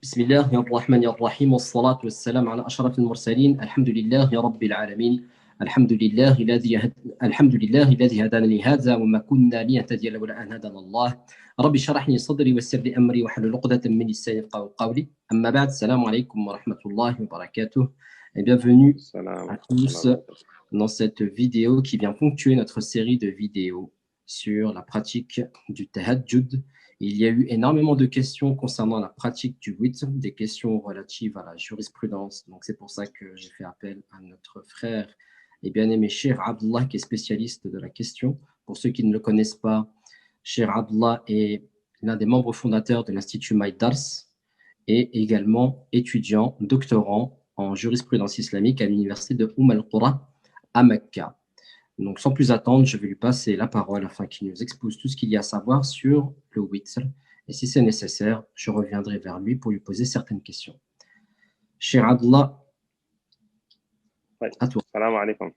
بسم الله الرحمن الرحيم والصلاة والسلام على أشرف المرسلين الحمد لله رب العالمين الحمد لله الذي هدانا لهذا وما كنا لنهتدي لولا أن هدانا الله رب اشرح لي صدري ويسر لي أمري واحلل عقدة من لساني يفقهوا قولي أما بعد السلام عليكم ورحمة الله وبركاته et bienvenue Salam. à tous dans cette vidéo qui vient ponctuer notre série de vidéos sur la pratique du tahajjud. Il y a eu énormément de questions concernant la pratique du witr, des questions relatives à la jurisprudence. Donc c'est pour ça que j'ai fait appel à notre frère et bien-aimé Cheikh Abdullah qui est spécialiste de la question. Pour ceux qui ne le connaissent pas, Cheikh Abdullah est l'un des membres fondateurs de l'Institut Maïdars et également étudiant, doctorant en jurisprudence islamique à l'université de al-Qura à Mecca. Donc, sans plus attendre, je vais lui passer la parole afin qu'il nous expose tout ce qu'il y a à savoir sur le witr. Et si c'est nécessaire, je reviendrai vers lui pour lui poser certaines questions. Cheikh Abdullah, à toi. Salam alaikum.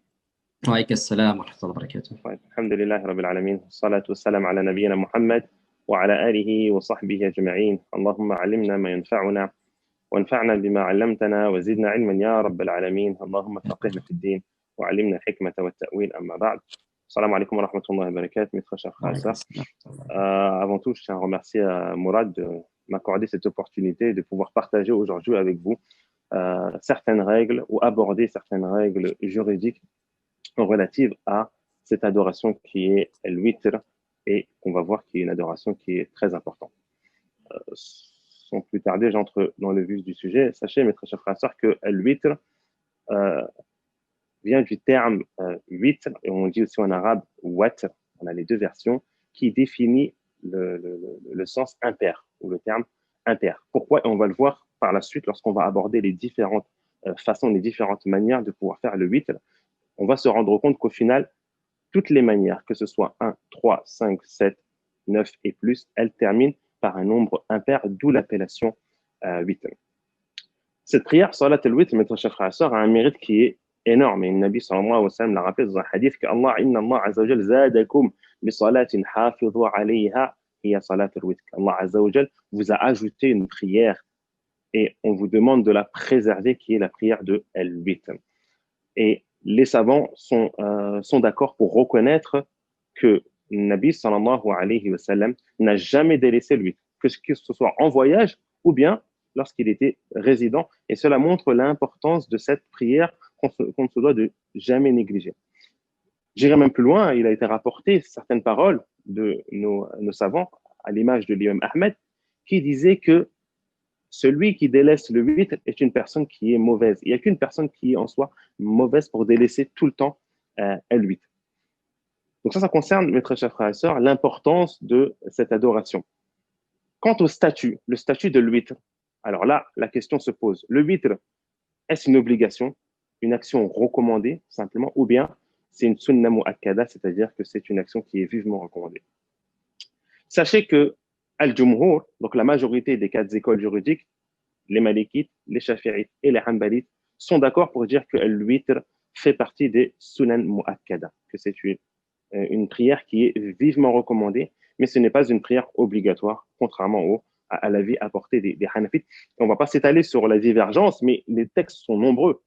Wa alaykum assalam wa rahmatullahi wa barakatuh. Alhamdulillah rabbil alamin. Salatu wassalam ala nabiyyina Muhammad wa ala alihi wa sahbihi ajma'in. Allahumma alimna ma yanfa'una وانفعنا بما علمتنا وزدنا علما يا رب العالمين اللهم فقهنا في الدين وعلمنا الحكمة والتأويل أما بعد السلام عليكم ورحمة الله وبركاته mes très chers frères et sœurs. Avant tout, je tiens à remercier Mourad de m'accorder cette opportunité de pouvoir partager aujourd'hui avec vous certaines règles ou aborder certaines règles juridiques relatives à cette adoration qui est le witr et qu'on va voir qui est une adoration qui est très importante. Sans plus tarder, j'entre dans le vif du sujet. Sachez, mes très chers frères et sœurs, que le witr vient du terme witr, et on dit aussi en arabe watr, on a les deux versions, qui définit le sens impair, ou le terme impair. Pourquoi? Et on va le voir par la suite lorsqu'on va aborder les différentes façons, les différentes manières de pouvoir faire le witr. On va se rendre compte qu'au final, toutes les manières, que ce soit 1, 3, 5, 7, 9 et plus, elles terminent par un nombre impair, d'où l'appellation witr. Cette prière, salat al-witr, mes chers frères et sœurs, a un mérite qui est énorme. Et le Nabi sallallahu alayhi wa sallam l'a rappelé dans un hadith que Inna Allah azza wa jal zadakum bi salatin hafidhu alayha hiya salat al-witr. Allah azza wa jal vous a ajouté une prière et on vous demande de la préserver qui est la prière de al-witr. Et les savants sont d'accord pour reconnaître que Nabi sallallahu alayhi wa sallam n'a jamais délaissé le witr, que ce soit en voyage ou bien lorsqu'il était résident. Et cela montre l'importance de cette prière qu'on se doit de jamais négliger. J'irai même plus loin, il a été rapporté certaines paroles de nos savants, à l'image de l'imam Ahmed, qui disaient que celui qui délaisse le witr est une personne qui est mauvaise. Il n'y a qu'une personne qui est en soi mauvaise pour délaisser tout le temps le witr. Donc ça concerne, mes très chers frères et sœurs, l'importance de cette adoration. Quant au statut, le statut de l'witr, alors là, la question se pose. Le witr, est-ce une obligation, une action recommandée simplement, ou bien c'est une sunna mu'akkada, c'est-à-dire que c'est une action qui est vivement recommandée. Sachez que al-jumhur, donc la majorité des 4 écoles juridiques, les malikites, les shafi'ites et les hanbalites, sont d'accord pour dire que le witr fait partie des sunan mu'akkada, que c'est une prière qui est vivement recommandée, mais ce n'est pas une prière obligatoire, contrairement à l'avis apporté des Hanafites. On ne va pas s'étaler sur la divergence, mais les textes sont nombreux.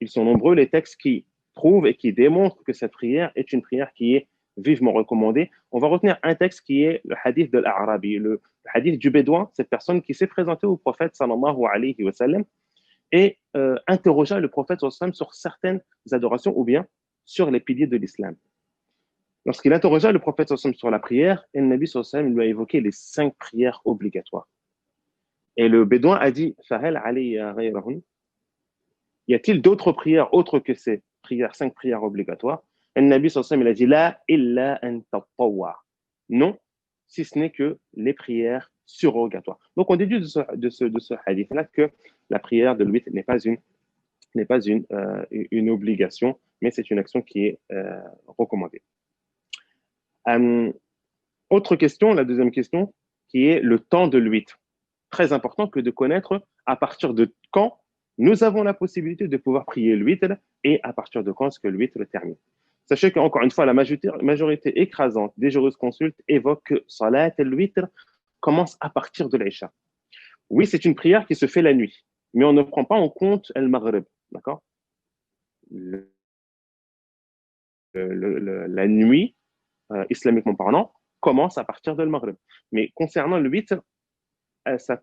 Ils sont nombreux, les textes qui prouvent et qui démontrent que cette prière est une prière qui est vivement recommandée. On va retenir un texte qui est le hadith de l'Arabi, le hadith du Bédouin, cette personne qui s'est présentée au prophète sallallahu alayhi wa sallam et interrogea le prophète sallallahu alayhi wa sallam sur certaines adorations ou bien sur les piliers de l'islam. Lorsqu'il interrogea le prophète sallallahu alayhi wa sallam sur la prière, le Nabi sallallahu alayhi wa sallam lui a évoqué les 5 prières obligatoires. Et le Bédouin a dit Fahal alayya ghayrahun, y a-t-il d'autres prières autres que ces prières, 5 prières obligatoires? Et le Nabi sallallahu alayhi wa sallam il a dit La illa an tatawwa. Non, si ce n'est que les prières surrogatoires. Donc on déduit de ce hadith-là que la prière de l'witr n'est pas une obligation, mais c'est une action qui est recommandée. Autre question, la deuxième question, qui est le temps de l'witr. Très important que de connaître à partir de quand nous avons la possibilité de pouvoir prier le witr et à partir de quand est-ce que le witr termine. Sachez qu'encore une fois, la majorité écrasante des jurisconsultes évoque que salat al-witr commence à partir de l'Isha. Oui, c'est une prière qui se fait la nuit, mais on ne prend pas en compte le Maghrib, d'accord? La nuit, islamiquement parlant, commence à partir de le Maghrib. Mais concernant le witr, sa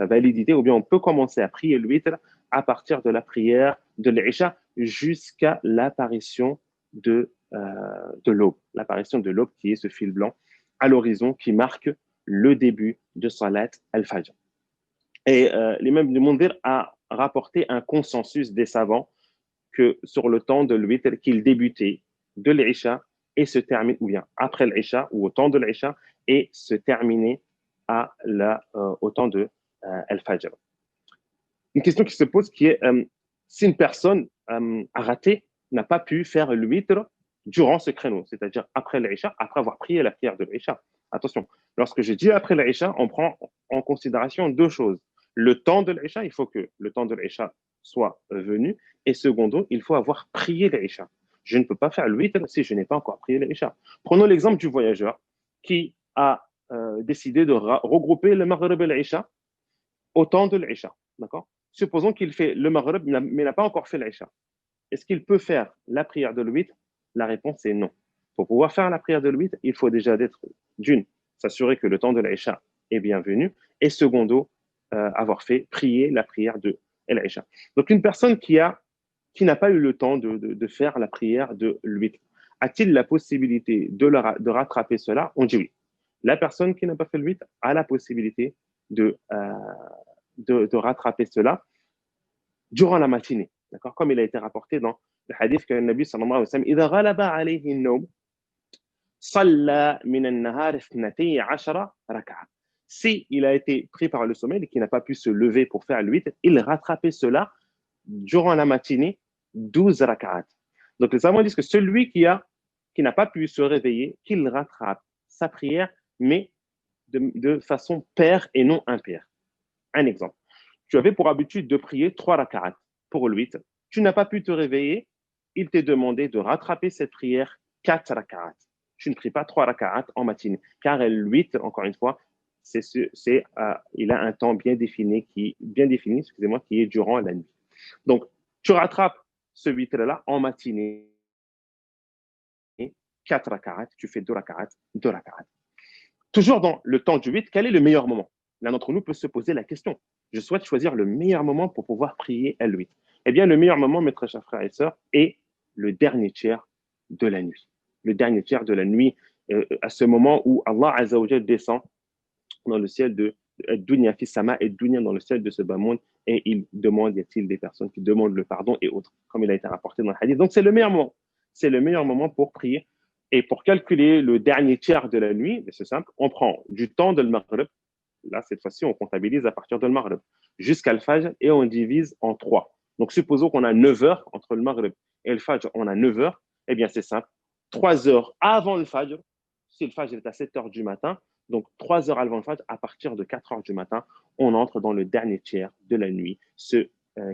validité, ou bien on peut commencer à prier le witr à partir de la prière de l'Isha jusqu'à l'apparition de l'aube. L'apparition de l'aube qui est ce fil blanc à l'horizon qui marque le début de Salat al-Fajr. Et l'imam du Mundhir a rapporté un consensus des savants que sur le temps de l'witr qu'il débutait de l'Isha et se termine, ou bien après l'Isha ou au temps de l'Isha et se terminait au temps de Al-Fajr. Une question qui se pose qui est si une personne a raté, n'a pas pu faire le witr durant ce créneau, c'est-à-dire après l'Isha, après avoir prié la prière de l'Isha. Attention, lorsque je dis après l'Isha, on prend en considération deux choses. Le temps de l'Isha, il faut que le temps de l'Isha soit venu, et secondo, il faut avoir prié l'Isha. Je ne peux pas faire le witr si je n'ai pas encore prié l'Isha. Prenons l'exemple du voyageur qui a décidé de regrouper le Maghrib et l'Isha au temps de l'Isha. D'accord? Supposons qu'il fait le Maghrib, mais n'a pas encore fait l'Isha. Est-ce qu'il peut faire la prière de l'huître? La réponse est non. Pour pouvoir faire la prière de l'huître, il faut déjà d'être, d'une, s'assurer que le temps de l'Isha est bienvenu, et secondo, avoir fait prier la prière de l'Isha. Donc une personne qui n'a pas eu le temps de faire la prière de l'huître, a-t-il la possibilité de rattraper cela? On dit oui. La personne qui n'a pas fait l'huître a la possibilité de, euh, de rattraper cela durant la matinée. D'accord? Comme il a été rapporté dans le hadith que le Nabi sallallahu alayhi wa sallam, إذا غلب عليه النوم صلى من النهار 12 ركعة. Si il a été pris par le sommeil et qu'il n'a pas pu se lever pour faire l'huître, il rattrapait cela durant la matinée 12 rak'at. Donc les savants disent que celui qui n'a pas pu se réveiller, qu'il rattrape sa prière, mais de façon paire et non impaire. Un exemple. Tu avais pour habitude de prier 3 rak'at pour l'huître. Tu n'as pas pu te réveiller. Il t'est demandé de rattraper cette prière 4 rak'at. Tu ne pries pas 3 rak'at en matinée, car l'huître, encore une fois, il a un temps excusez-moi, qui est durant la nuit. Donc, tu rattrapes ce witr-là en matinée, 4 rak'at, tu fais 2 rak'at, 2 rak'at. Toujours dans le temps du 8, quel est le meilleur moment? L'un d'entre nous peut se poser la question. Je souhaite choisir le meilleur moment pour pouvoir prier à 8. Eh bien, le meilleur moment, mes très chers frères et sœurs, est le dernier tiers de la nuit. Le dernier tiers de la nuit, à ce moment où Allah Azza wa Jal descend dans le ciel de Dunya fi sama et Dunya dans le ciel de ce bas monde et il demande, y a-t-il des personnes qui demandent le pardon et autres, comme il a été rapporté dans le hadith. Donc, c'est le meilleur moment. C'est le meilleur moment pour prier. Et pour calculer le dernier tiers de la nuit, c'est simple, on prend du temps de le Maghrib, là, cette fois-ci, on comptabilise à partir de le Maghrib, jusqu'à le Fajr, et on divise en 3. Donc, supposons qu'on a 9 heures entre le Maghrib et le Fajr, on a 9 heures, eh bien, c'est simple. 3 heures avant le Fajr, si le Fajr est à 7 heures du matin, donc 3 heures avant le Fajr, à partir de 4 heures du matin, on entre dans le dernier tiers de la nuit, ce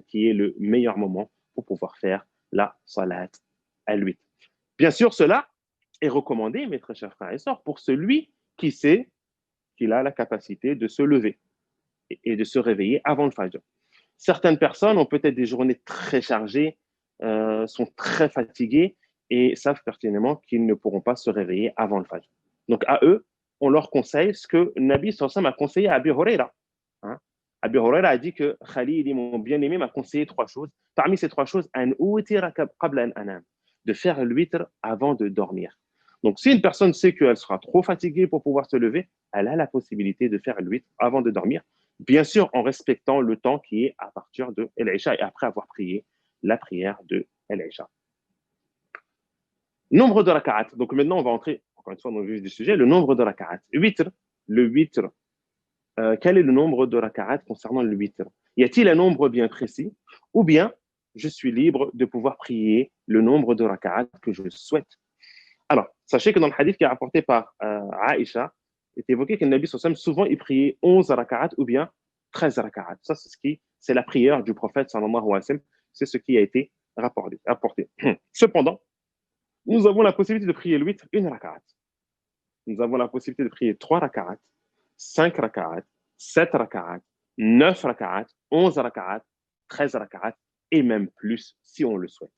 qui est le meilleur moment pour pouvoir faire la Salat al-8. Bien sûr, cela est recommandé, mes très chers frères et sœurs, pour celui qui sait qu'il a la capacité de se lever et de se réveiller avant le Fajr. Certaines personnes ont peut-être des journées très chargées, sont très fatiguées et savent pertinemment qu'ils ne pourront pas se réveiller avant le Fajr. Donc à eux, on leur conseille ce que Nabi sallallahu a conseillé à Abi Huraira. Hein? Abi Huraira a dit que Khalid, mon bien-aimé, m'a conseillé 3 choses. Parmi ces 3 choses, de faire l'huître avant de dormir. Donc, si une personne sait qu'elle sera trop fatiguée pour pouvoir se lever, elle a la possibilité de faire l'huître avant de dormir, bien sûr en respectant le temps qui est à partir de l'Aïcha et après avoir prié la prière de l'Aïcha. Nombre de raka'at. Donc maintenant, on va entrer encore une fois dans le vif du sujet. Le nombre de raka'at. Le witr. Quel est le nombre de raka'at concernant le witr? Y a-t-il un nombre bien précis? Ou bien, je suis libre de pouvoir prier le nombre de raka'at que je souhaite. Alors, sachez que dans le hadith qui est rapporté par Aïcha, il est évoqué que le Nabi sallam souvent il priait 11 raka'at ou bien 13 raka'at. Ça, c'est la prière du prophète sallallahu alayhi wa sallam. C'est ce qui a été rapporté. Cependant, nous avons la possibilité de prier le 8, une raka'at. Nous avons la possibilité de prier 3 raka'at, 5 raka'at, 7 raka'at, 9 raka'at, 11 raka'at, 13 raka'at et même plus si on le souhaite.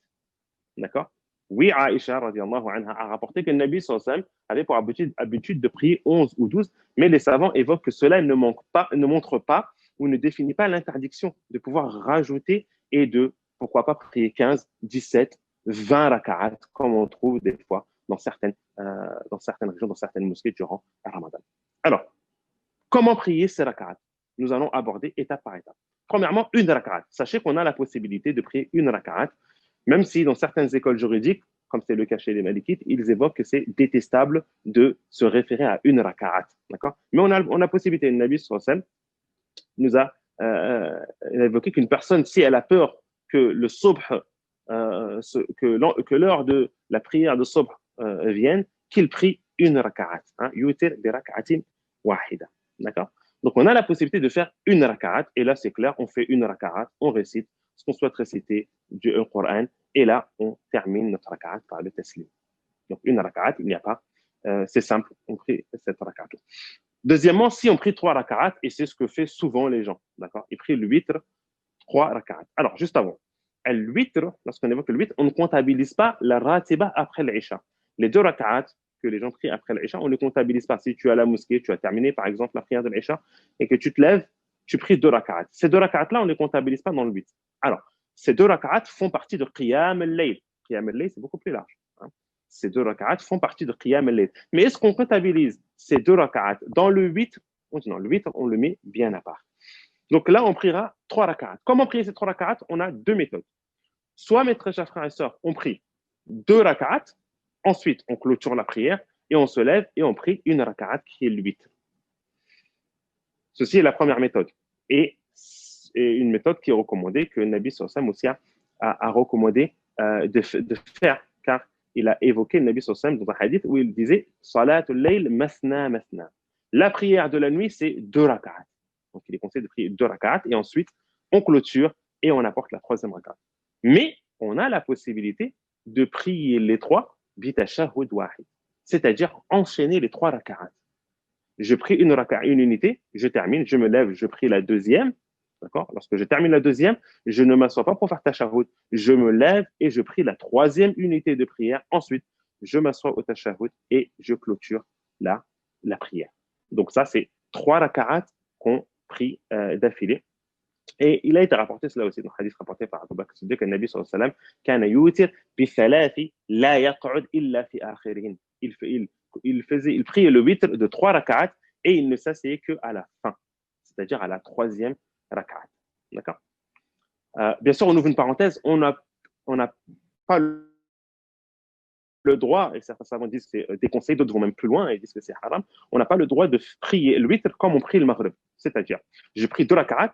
D'accord? Oui, Aïcha radiallahu anha, a rapporté que le Nabi sallallahu alayhi wa sallam avait pour habitude de prier 11 ou 12, mais les savants évoquent que cela ne montre pas ou ne définit pas l'interdiction de pouvoir rajouter et de, pourquoi pas, prier 15, 17, 20 raka'at, comme on trouve des fois dans certaines régions, dans certaines mosquées durant le Ramadan. Alors, comment prier ces raka'at? Nous allons aborder étape par étape. Premièrement, une raka'at. Sachez qu'on a la possibilité de prier une raka'at, même si dans certaines écoles juridiques, comme c'est le cas chez les Malikites, ils évoquent que c'est détestable de se référer à une raka'at. D'accord? Mais on a la possibilité. Le Nabi sallallahu alayhi wa sallam nous a évoqué qu'une personne, si elle a peur que le subh, que l'heure de la prière de subh vienne, qu'il prie une raka'at. Yutir bi raka'atin wahida. D'accord? Donc, on a la possibilité de faire une raka'at, et là, c'est clair, on fait une raka'at, on récite ce qu'on souhaite réciter du Coran, et là, on termine notre raka'at par le taslim. Donc, une raka'at, il n'y a pas, c'est simple, on prie cette raka'at. Deuxièmement, si on prie 3 raka'at, et c'est ce que fait souvent les gens, d'accord? Ils prient le witr, 3 raka'at. Alors, juste avant, le witr, lorsqu'on évoque le witr, on ne comptabilise pas la ratiba après l'isha. Les 2 raka'at que les gens prient après l'isha, on ne les comptabilise pas. Si tu es à la mosquée, tu as terminé par exemple la prière de l'isha, et que tu te lèves, tu pries 2 raka'at. Ces 2 raka'at-là, on ne les comptabilise pas dans le witr. Alors, ces 2 raka'at font partie de qiyam al-layl. Qiyam al-layl, c'est beaucoup plus large. Ces 2 raka'at font partie de qiyam al-layl. Mais est-ce qu'on comptabilise ces 2 raka'at dans le 8? On dit non, le 8, on le met bien à part. Donc là, on priera 3 raka'at. Comment prier ces 3 raka'at? On a 2 méthodes. Soit, mes très chers frères et sœurs, on prie 2 raka'at, ensuite on clôture la prière et on se lève et on prie une raka'at qui est le 8. Ceci est la première méthode. Et une méthode qui est recommandée, que Nabi sallallahu alayhi wa sallam aussi a recommandé de faire, car il a évoqué le Nabi sallallahu alayhi wa sallam dans un hadith où il disait Salatul layl masna masna. La prière de la nuit, c'est 2 raka'at. Donc il est conseillé de prier 2 raka'at et ensuite on clôture et on apporte la 3e raka'at. Mais on a la possibilité de prier les 3 bitashahhud wahid, c'est-à-dire enchaîner les 3 raka'at. Je prie une raka'a, une unité, je termine, je me lève, je prie la deuxième. D'accord? Lorsque je termine la deuxième, je ne m'assois pas pour faire tashahhud. Je me lève et je prie la 3e unité de prière. Ensuite, je m'assois au tashahhud et je clôture la prière. Donc ça, c'est 3 raka'at qu'on prie d'affilée. Et il a été rapporté cela aussi dans le hadith rapporté par Abu Bakr Siddiq, que le Nabi sallallahu alayhi wa sallam kana yutir bi thalathi la yaq'ud illa fi akhirihin. Il priait le witr de 3 raka'at et il ne s'asseyait qu'à la fin, c'est-à-dire à la 3e raka'at. D'accord? Bien sûr, on ouvre une parenthèse, on n'a pas le droit, et certains savants disent que c'est déconseillé, d'autres vont même plus loin et disent que c'est haram, on n'a pas le droit de prier le witr comme on prie le maghrib. C'est-à-dire, je prie 2 raka'at,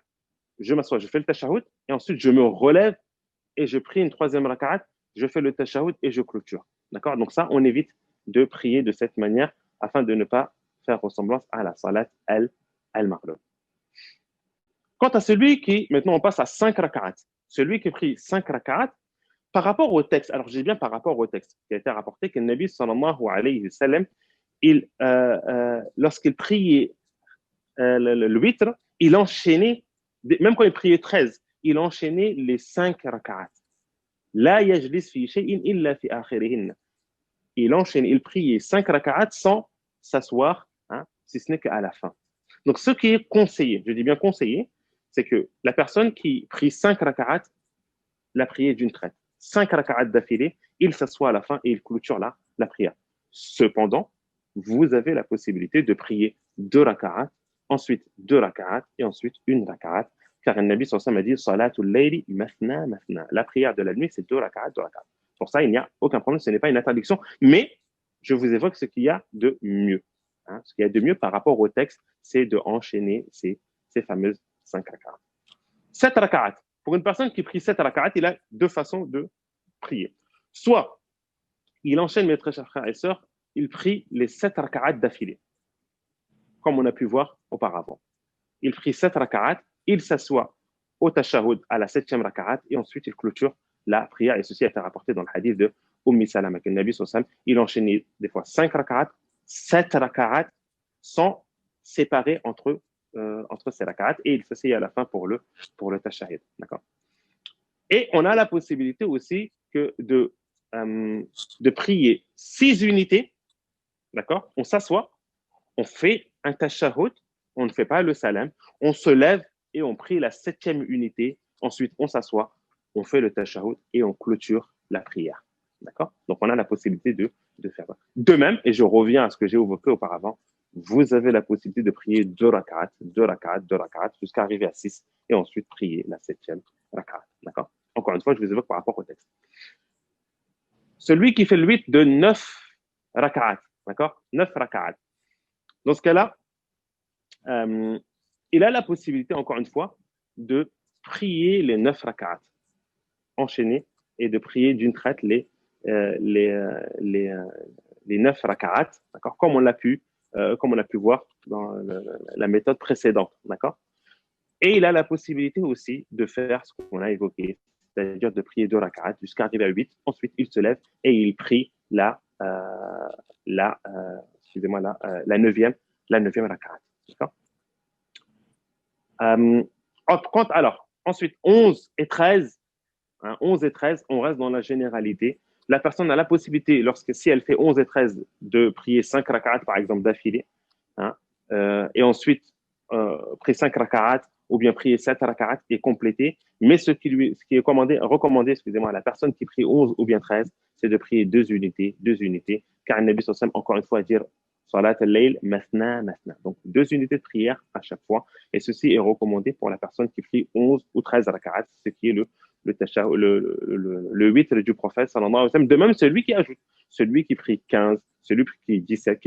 je m'assois, je fais le tashahhud, et ensuite je me relève et je prie une 3e raka'at, je fais le tashahhud et je clôture. D'accord? Donc ça, on évite de prier de cette manière afin de ne pas faire ressemblance à la salat al-maghrib. Quant à celui qui, maintenant on passe à 5 raka'at, celui qui prie 5 raka'at, par rapport au texte, alors j'ai bien par rapport au texte, qui a été rapporté que le Nabi sallallahu alayhi wa sallam, lorsqu'il priait le witr, il enchaînait, même quand il priait 13, il enchaînait les 5 raka'at. La yajlis fi shay'in illa fi akhirihin. Il enchaînait, il priait 5 raka'at sans s'asseoir, si ce n'est qu'à la fin. Donc ce qui est conseillé, je dis bien conseillé, c'est que la personne qui prie 5 raka'at, la prière d'une traite. 5 raka'at d'affilée, il s'assoit à la fin et il clôture la prière. Cependant, vous avez la possibilité de prier 2 raka'at, ensuite 2 raka'at et ensuite une raka'at. Car le Nabi sallallahu alayhi wa sallam a dit Salatul layli mathna mathna. La prière de la nuit, c'est 2 raka'at, 2 raka'at. Pour ça, il n'y a aucun problème, ce n'est pas une interdiction, mais je vous évoque ce qu'il y a de mieux. Ce qu'il y a de mieux par rapport au texte, c'est de enchaîner ces fameuses 5 raka'at. 7 raka'at. Pour une personne qui prie 7 raka'at, il a 2 façons de prier. Soit il enchaîne, mes très chers frères et sœurs, il prie les 7 raka'at d'affilée, comme on a pu voir auparavant. Il prie 7 raka'at, il s'assoit au tashahhud à la 7e raka'at et ensuite il clôture la prière. Et ceci a été rapporté dans le hadith de Salama, que le Nabi sallallahu alayhi wa sallam, il enchaînait des fois 5 raka'at, 7 raka'at, sans séparer entre entre ces rak'at et il s'assied à la fin pour le tashahhud. D'accord. Et on a la possibilité aussi de prier 6 unités. D'accord. On s'assoit, on fait un tashahhud, on ne fait pas le salam, on se lève et on prie la 7e unité. Ensuite, on s'assoit, on fait le tashahhud et on clôture la prière. D'accord. Donc, on a la possibilité de faire ça. De même, et je reviens à ce que j'ai évoqué auparavant, vous avez la possibilité de prier 2 rak'at, 2 rak'at, 2 rak'at, jusqu'à arriver à 6 et ensuite prier la 7e rak'at. D'accord. Encore une fois, je vous évoque par rapport au texte. Celui qui fait le 8 de 9 rak'at, d'accord, 9 rak'at. Dans ce cas-là, il a la possibilité, encore une fois, de prier les 9 rak'at enchaînés et de prier d'une traite les 9 rak'at, d'accord, comme on l'a pu voir dans la méthode précédente, d'accord. Et il a la possibilité aussi de faire ce qu'on a évoqué, c'est-à-dire de prier 2 rak'at jusqu'à arriver à 8. Ensuite, il se lève et il prie la 9e rak'at. D'accord. Alors, ensuite, 11 et 13, 11 et 13, on reste dans la généralité. La personne a la possibilité, si elle fait 11 et 13, de prier 5 rak'at, par exemple, d'affilée, et ensuite, prier 5 rak'at, ou bien prier 7 rak'at et compléter. Mais ce qui est recommandé, excusez-moi, à la personne qui prie 11 ou bien 13, c'est de prier 2 unités, car le Nabi sallallahu alayhi wa sallam, encore une fois, dire Salat al-Layl, mathna, mathna. Donc, 2 unités de prière à chaque fois. Et ceci est recommandé pour la personne qui prie 11 ou 13 rak'at, ce qui est le 8 du prophète, sallallahu alayhi wa sallam. De même, celui qui ajoute, celui qui prie 15, celui qui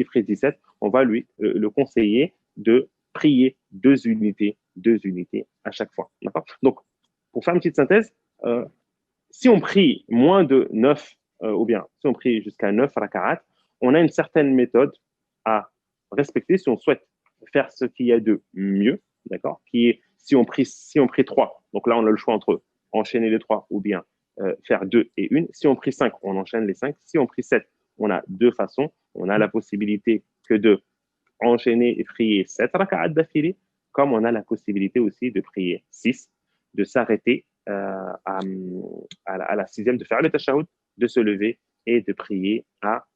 prie 17, on va lui le conseiller de prier 2 unités à chaque fois. Donc, pour faire une petite synthèse, si on prie moins de 9, ou bien si on prie jusqu'à 9 rak'at, on a une certaine méthode à respecter si on souhaite faire ce qu'il y a de mieux, d'accord, qui est si on prie 3, donc là on a le choix entre enchaîner les 3 ou bien faire 2 et 1. Si on prie 5, on enchaîne les 5. Si on prie 7, on a 2 façons. On a la possibilité que de enchaîner et prier 7 rak'at d'affilée, comme on a la possibilité aussi de prier 6, de s'arrêter à la 6e, de faire le tashahhud, de se lever et de prier à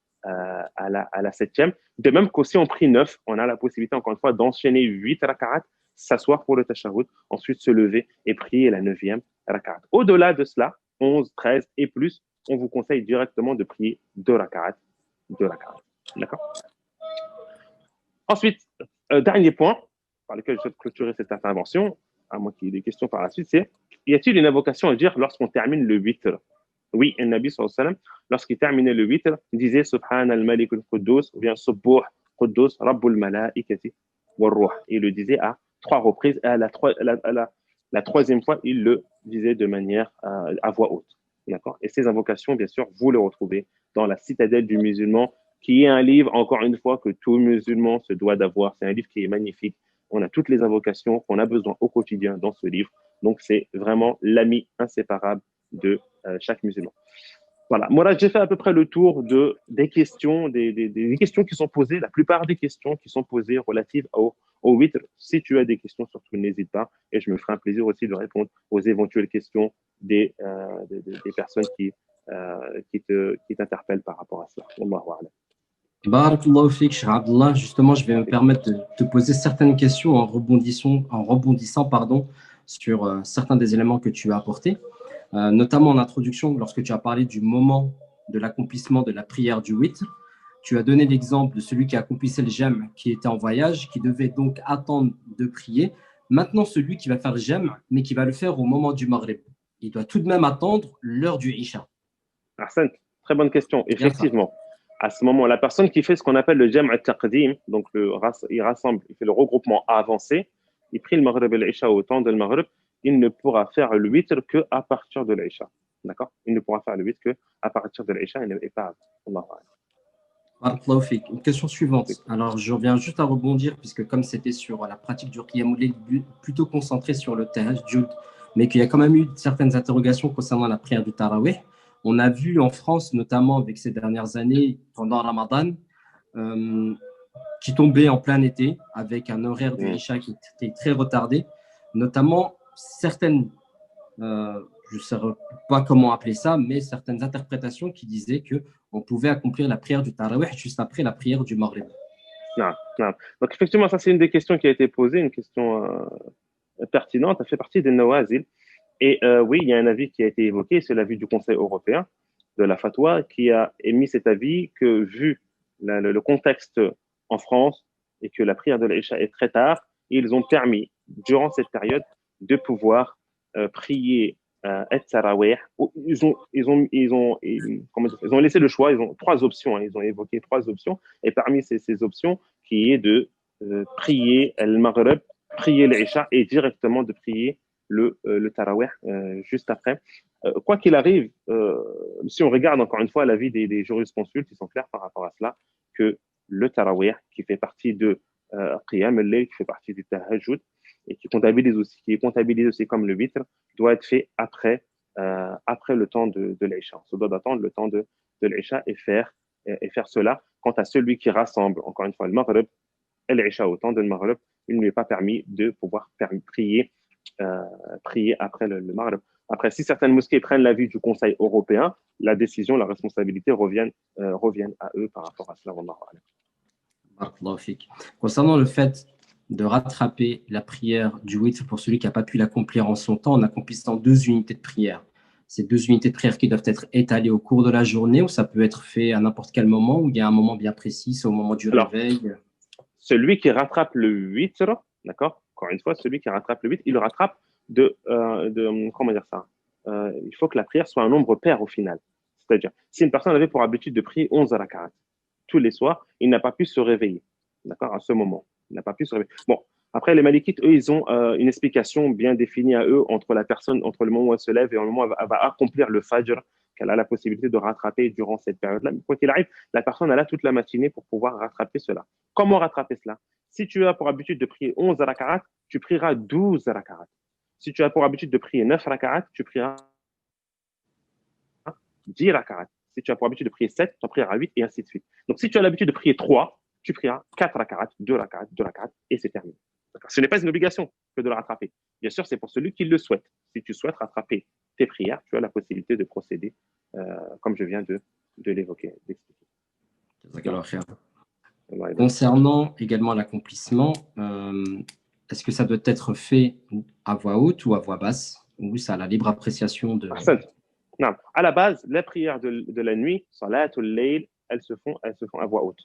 la 7e. De même qu'aussi on prie 9, on a la possibilité encore une fois d'enchaîner 8 rak'at, s'asseoir pour le tashahhud, ensuite se lever et prier la 9e rak'at. Au-delà de cela, 11, 13 et plus, on vous conseille directement de prier 2 rak'at. D'accord. Ensuite, dernier point par lequel je souhaite clôturer cette intervention, à moins qu'il y ait des questions par la suite, c'est y a-t-il une invocation à dire lorsqu'on termine le witr? Oui, le Nabi sallallahu alayhi wa sallam, lorsqu'il terminait le witr, il disait Subhan al-Malik al-Quddus, ou bien Subbuh Quddus, Rabbul Malaikati wa Ruh. Il le disait à 3 reprises, et à la 3e fois, il le disait de manière à voix haute. D'accord. Et ces invocations, bien sûr, vous les retrouvez dans la Citadelle du musulman, qui est un livre, encore une fois, que tout musulman se doit d'avoir. C'est un livre qui est magnifique. On a toutes les invocations qu'on a besoin au quotidien dans ce livre. Donc, c'est vraiment l'ami inséparable de chaque musulman. Voilà. Mourad, j'ai fait à peu près le tour des questions, des questions qui sont posées, la plupart des questions qui sont posées relatives au witr. Si tu as des questions, surtout n'hésite pas et je me ferai un plaisir aussi de répondre aux éventuelles questions des personnes qui t'interpellent par rapport à cela. Barakallahu fik, Cheikh Abdallah. Justement, je vais me permettre de te poser certaines questions en rebondissant sur certains des éléments que tu as apportés, notamment en introduction, lorsque tu as parlé du moment de l'accomplissement de la prière du witr. Tu as donné l'exemple de celui qui accomplissait le jem, qui était en voyage, qui devait donc attendre de prier. Maintenant, celui qui va faire le jem, mais qui va le faire au moment du maghrib, il doit tout de même attendre l'heure du isha. Arsène, très bonne question. Effectivement, à ce moment, la personne qui fait ce qu'on appelle le jam' al-taqdim, donc il rassemble, il fait le regroupement avancé, il prie le maghrib et l'isha au temps de le maghrib, il ne pourra faire le witr qu'à partir de l'isha. D'accord. Il ne pourra faire le witr qu'à partir de l'isha et pas avant. Une question suivante. Alors, je reviens juste à rebondir, puisque comme c'était sur la pratique du Qiyamul Layl, plutôt concentré sur le tahajjud, mais qu'il y a quand même eu certaines interrogations concernant la prière du Tarawih. On a vu en France, notamment avec ces dernières années, pendant Ramadan, qui tombait en plein été, avec un horaire de l'Isha qui était très retardé, notamment certaines, je ne sais pas comment appeler ça, mais certaines interprétations qui disaient qu'on pouvait accomplir la prière du Tarawih juste après la prière du Maghrib. Non, non. Donc, effectivement, ça, c'est une des questions qui a été posée, une question pertinente. Ça fait partie des Nawazil. Et oui, il y a un avis qui a été évoqué, c'est l'avis du Conseil européen de la fatwa qui a émis cet avis que, vu le contexte en France et que la prière de l'Isha est très tard, ils ont permis, durant cette période, de pouvoir prier Tarawih. Ils ont laissé le choix, ils ont trois options, hein, ils ont évoqué trois options, et parmi ces options, qui est de prier al-Maghrib, prier l'Isha et directement de prier le Tarawih juste après. Quoi qu'il arrive, si on regarde encore une fois l'avis des jurisconsultes, ils sont clairs par rapport à cela, que le Tarawih, qui fait partie de Qiyam al-Layl, qui fait partie du Tahajjud, et qui est comptabilisé aussi comme le Witr, doit être fait après le temps de l'Isha. On se doit d'attendre le temps de l'Isha et faire cela. Quant à celui qui rassemble, encore une fois, le Maghrib et l'Isha au temps de le Maghrib, il ne lui est pas permis de pouvoir prier après le Maghrib. Après, si certaines mosquées prennent l'avis du Conseil européen, la décision, la responsabilité reviennent à eux par rapport à cela. Concernant le fait de rattraper la prière du witr pour celui qui n'a pas pu l'accomplir en son temps en accomplissant 2 unités de prière. Ces 2 unités de prière qui doivent être étalées au cours de la journée, ou ça peut être fait à n'importe quel moment, ou il y a un moment bien précis, c'est au moment du réveil. Celui qui rattrape le witr, d'accord, encore une fois, celui qui rattrape le witr, il le rattrape comment dire ça, il faut que la prière soit un nombre pair au final. C'est-à-dire, si une personne avait pour habitude de prier 11 rak'at tous les soirs, il n'a pas pu se réveiller, d'accord, à ce moment. Il n'a pas pu se réveiller. Bon, après, les Malikites, eux, ils ont une explication bien définie à eux entre le moment où elle se lève et le moment où elle va accomplir le fajr, qu'elle a la possibilité de rattraper durant cette période-là. Mais quoi qu'il arrive, la personne, elle a toute la matinée pour pouvoir rattraper cela. Comment rattraper cela? Si tu as pour habitude de prier 11 rak'at, tu prieras 12 rak'at. Si tu as pour habitude de prier 9 rak'at, tu prieras 10 rak'at. Si tu as pour habitude de prier 7, tu en prieras 8 et ainsi de suite. Donc, si tu as l'habitude de prier 3, tu prieras 4 rak'at, 2 rak'at, 2 rak'at et c'est terminé. Ce n'est pas une obligation que de le rattraper. Bien sûr, c'est pour celui qui le souhaite. Si tu souhaites rattraper tes prières, tu as la possibilité de procéder comme je viens de l'évoquer, d'expliquer. Concernant également l'accomplissement, est-ce que ça doit être fait à voix haute ou à voix basse, ou ça a la libre appréciation de… Non. À la base, les prières de la nuit, salatul layl, elles se font à voix haute.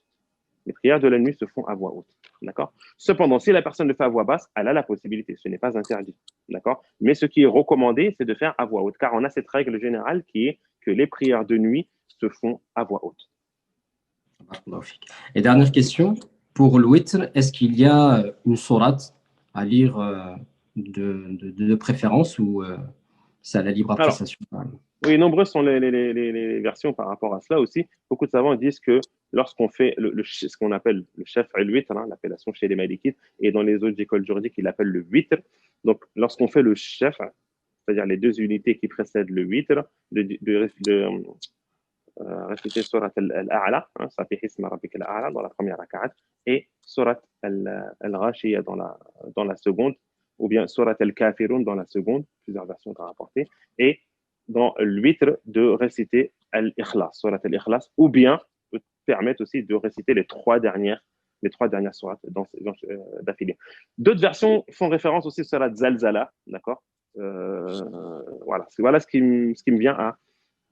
Les prières de la nuit se font à voix haute. D'accord? Cependant, si la personne le fait à voix basse, elle a la possibilité. Ce n'est pas interdit. D'accord? Mais ce qui est recommandé, c'est de faire à voix haute. Car on a cette règle générale qui est que les prières de nuit se font à voix haute. Et dernière question, pour le witr, est-ce qu'il y a une sourate à lire de préférence ou c'est à la libre appréciation? Oui, nombreuses sont les versions par rapport à cela aussi. Beaucoup de savants disent que lorsqu'on fait ce qu'on appelle le chef al-witr, hein, l'appellation chez les malikites, et dans les autres écoles juridiques, ils l'appellent le witr. Donc, lorsqu'on fait le chef, c'est-à-dire les 2 unités qui précèdent le witr, de réciter surat al-A'la, Sabih isma rabbika al-A'la dans la première rak'at, et surat al-Ghashiyya dans la seconde, ou bien surat al-Kafirun dans la seconde, plusieurs versions sont rapportées, et dans le witr de réciter al-Ikhlas, surat al-Ikhlas, ou bien permettre aussi de réciter les trois dernières sourates d'affilée. D'autres versions font référence aussi à surat Zalzala, d'accord, voilà ce qui me vient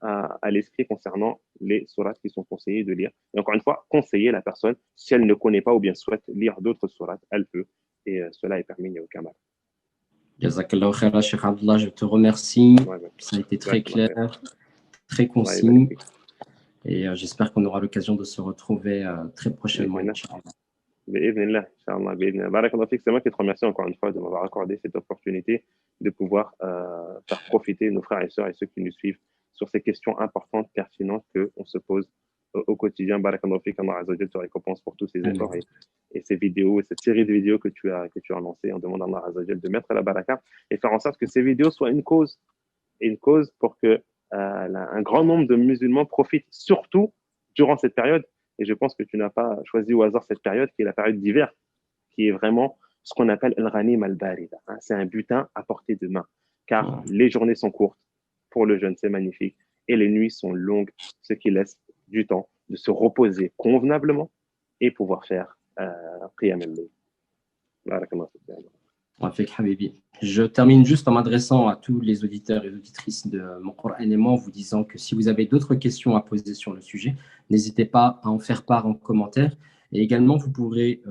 à l'esprit concernant les sourates qui sont conseillées de lire. Et encore une fois, conseiller la personne, si elle ne connaît pas ou bien souhaite lire d'autres sourates, elle peut. Et cela est permis, il n'y a aucun mal. Jazakallah khaira, Cheikh Abdallah, je te remercie. Ça a été très clair, très concis. Et j'espère qu'on aura l'occasion de se retrouver très prochainement. C'est moi qui te remercie encore une fois de m'avoir accordé cette opportunité de pouvoir faire profiter nos frères et sœurs et ceux qui nous suivent sur ces questions importantes, pertinentes qu'on se pose au quotidien. Barakallahu fik, Allah Azza wa Jalla te récompense pour tous ces efforts et ces vidéos et cette série de vidéos que tu as lancées. On demande à Allah Azza wa Jalla de mettre la baraka et faire en sorte que ces vidéos soient une cause pour que un grand nombre de musulmans profitent, surtout durant cette période Et je pense que tu n'as pas choisi au hasard cette période qui est la période d'hiver, qui est vraiment ce qu'on appelle al-ghanim al-barida. C'est un butin à portée de main, car les journées sont courtes pour le jeûne, c'est magnifique, et les nuits sont longues, ce qui laisse du temps de se reposer convenablement et pouvoir faire qiyam al-layl. Barakallahu fik. Avec Habibi. Je termine juste en m'adressant à tous les auditeurs et auditrices de Mon Coran en vous disant que si vous avez d'autres questions à poser sur le sujet, n'hésitez pas à en faire part en commentaire. Et également, vous pourrez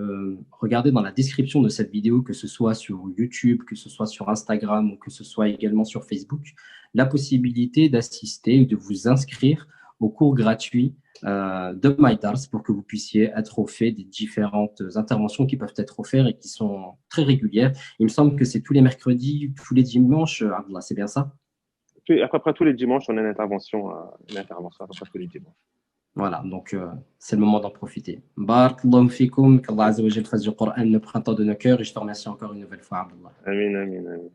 regarder dans la description de cette vidéo, que ce soit sur YouTube, que ce soit sur Instagram ou que ce soit également sur Facebook, la possibilité d'assister ou de vous inscrire au cours gratuit de MyDars pour que vous puissiez être au fait des différentes interventions qui peuvent être offertes et qui sont très régulières. Il me semble que c'est tous les mercredis, tous les dimanches, Abdallah, c'est bien ça? À peu près tous les dimanches, on a une intervention à peu près tous les dimanches. Voilà, donc c'est le moment d'en profiter. Barakallahu fikoum, qu'Allah Azza wa Jal fasse du Coran le printemps de nos cœurs et je te remercie encore une nouvelle fois, Abdallah. Amin, amin, amin.